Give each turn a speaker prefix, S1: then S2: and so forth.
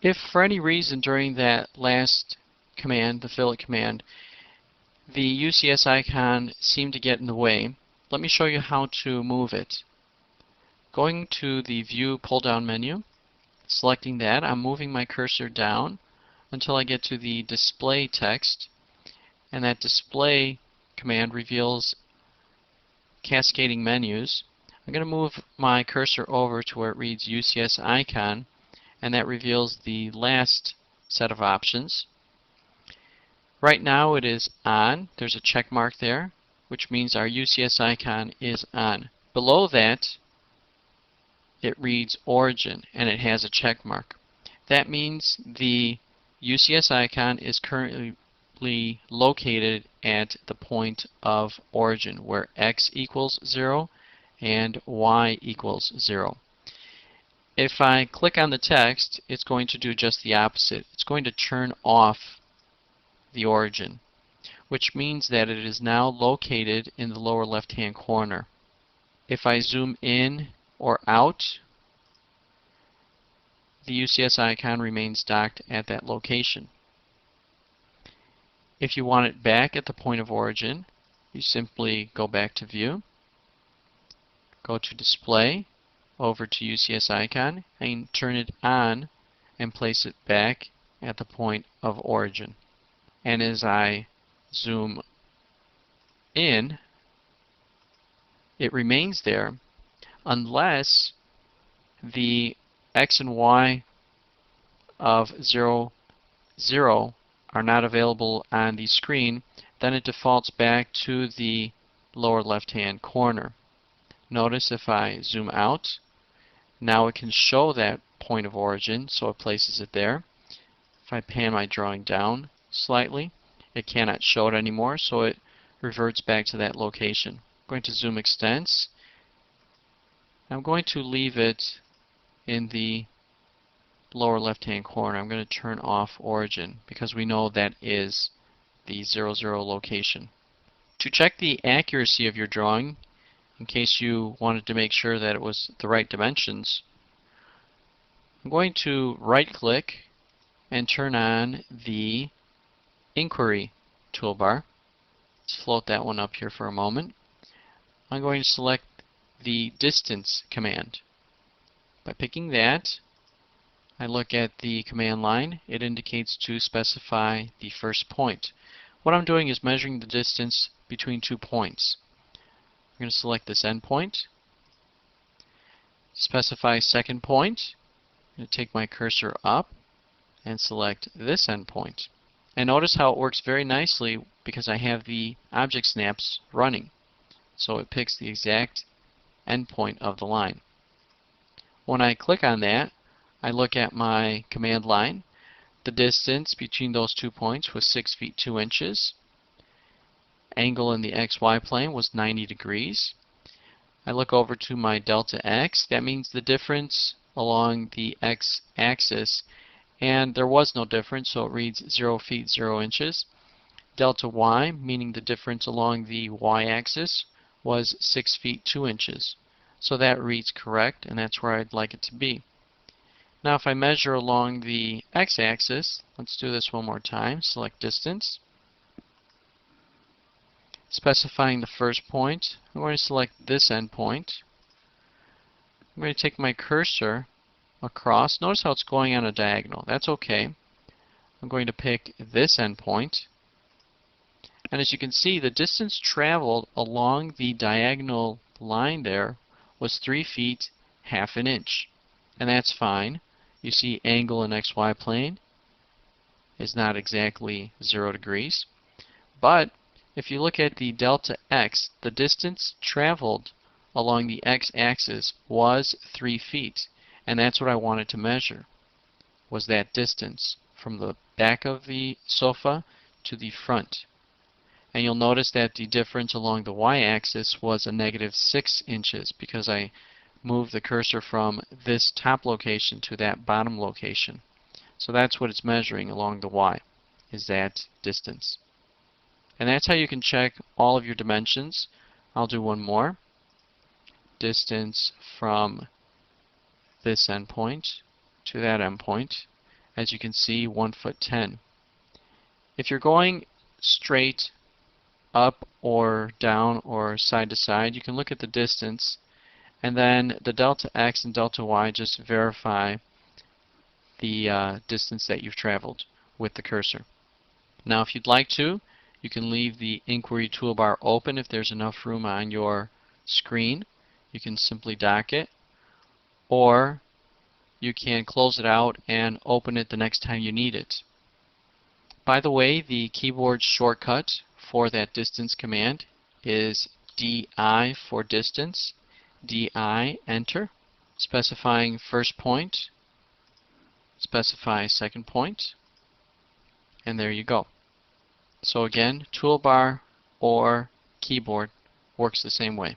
S1: If for any reason during that last command, the fillet command, the UCS icon seemed to get in the way, let me show you how to move it. Going to the View pull-down menu, selecting that, I'm moving my cursor down until I get to the Display text, and that Display command reveals cascading menus. I'm going to move my cursor over to where it reads UCS icon, and that reveals the last set of options. Right now it is on. There's a check mark there, which means our UCS icon is on. Below that, it reads origin, and it has a check mark. That means the UCS icon is currently located at the point of origin, where x equals 0 and y equals 0. If I click on the text, it's going to do just the opposite. It's going to turn off the origin, which means that it is now located in the lower left-hand corner. If I zoom in or out, the UCS icon remains docked at that location. If you want it back at the point of origin, you simply go back to View, go to Display, over to UCS icon, and turn it on and place it back at the point of origin. And as I zoom in, it remains there unless the x and y of 0, 0 are not available on the screen. Then it defaults back to the lower left-hand corner. Notice if I zoom out, now it can show that point of origin, so it places it there. If I pan my drawing down slightly, it cannot show it anymore, so it reverts back to that location. I'm going to zoom extents. I'm going to leave it in the lower left-hand corner. I'm going to turn off origin because we know that is the 0, 0 location. To check the accuracy of your drawing, in case you wanted to make sure that it was the right dimensions, I'm going to right-click and turn on the Inquiry toolbar. Let's float that one up here for a moment. I'm going to select the Distance command. By picking that, I look at the command line. It indicates to specify the first point. What I'm doing is measuring the distance between 2 points. I'm going to select this endpoint, specify second point. I'm going to take my cursor up and select this endpoint. And notice how it works very nicely because I have the object snaps running. So it picks the exact endpoint of the line. When I click on that, I look at my command line. The distance between those 2 points was 6 feet 2 inches. Angle in the XY plane was 90 degrees. I look over to my delta x. That means the difference along the x-axis, and there was no difference, so it reads 0 feet 0 inches. Delta y, meaning the difference along the y-axis, was 6 feet 2 inches. So that reads correct, and that's where I'd like it to be. Now if I measure along the x-axis, let's do this one more time. Select distance. Specifying the first point, I'm going to select this endpoint. I'm going to take my cursor across. Notice how it's going on a diagonal. That's okay. I'm going to pick this endpoint. And as you can see, the distance traveled along the diagonal line there was 3 feet half an inch. And that's fine. You see angle in XY plane is not exactly 0 degrees. But if you look at the delta x, the distance traveled along the x-axis was 3 feet. And that's what I wanted to measure, was that distance from the back of the sofa to the front. And you'll notice that the difference along the y-axis was a -6 inches because I moved the cursor from this top location to that bottom location. So that's what it's measuring along the y, is that distance. And that's how you can check all of your dimensions. I'll do one more. Distance from this endpoint to that endpoint. as you can see, 1 foot 10. If you're going straight up or down or side to side, you can look at the distance, and then the delta x and delta y just verify the distance that you've traveled with the cursor. Now if you'd like to, you can leave the inquiry toolbar open if there's enough room on your screen. You can simply dock it, or you can close it out and open it the next time you need it. By the way, the keyboard shortcut for that distance command is DI for distance, DI, enter, specifying first point, specify second point, and there you go. So again, toolbar or keyboard works the same way.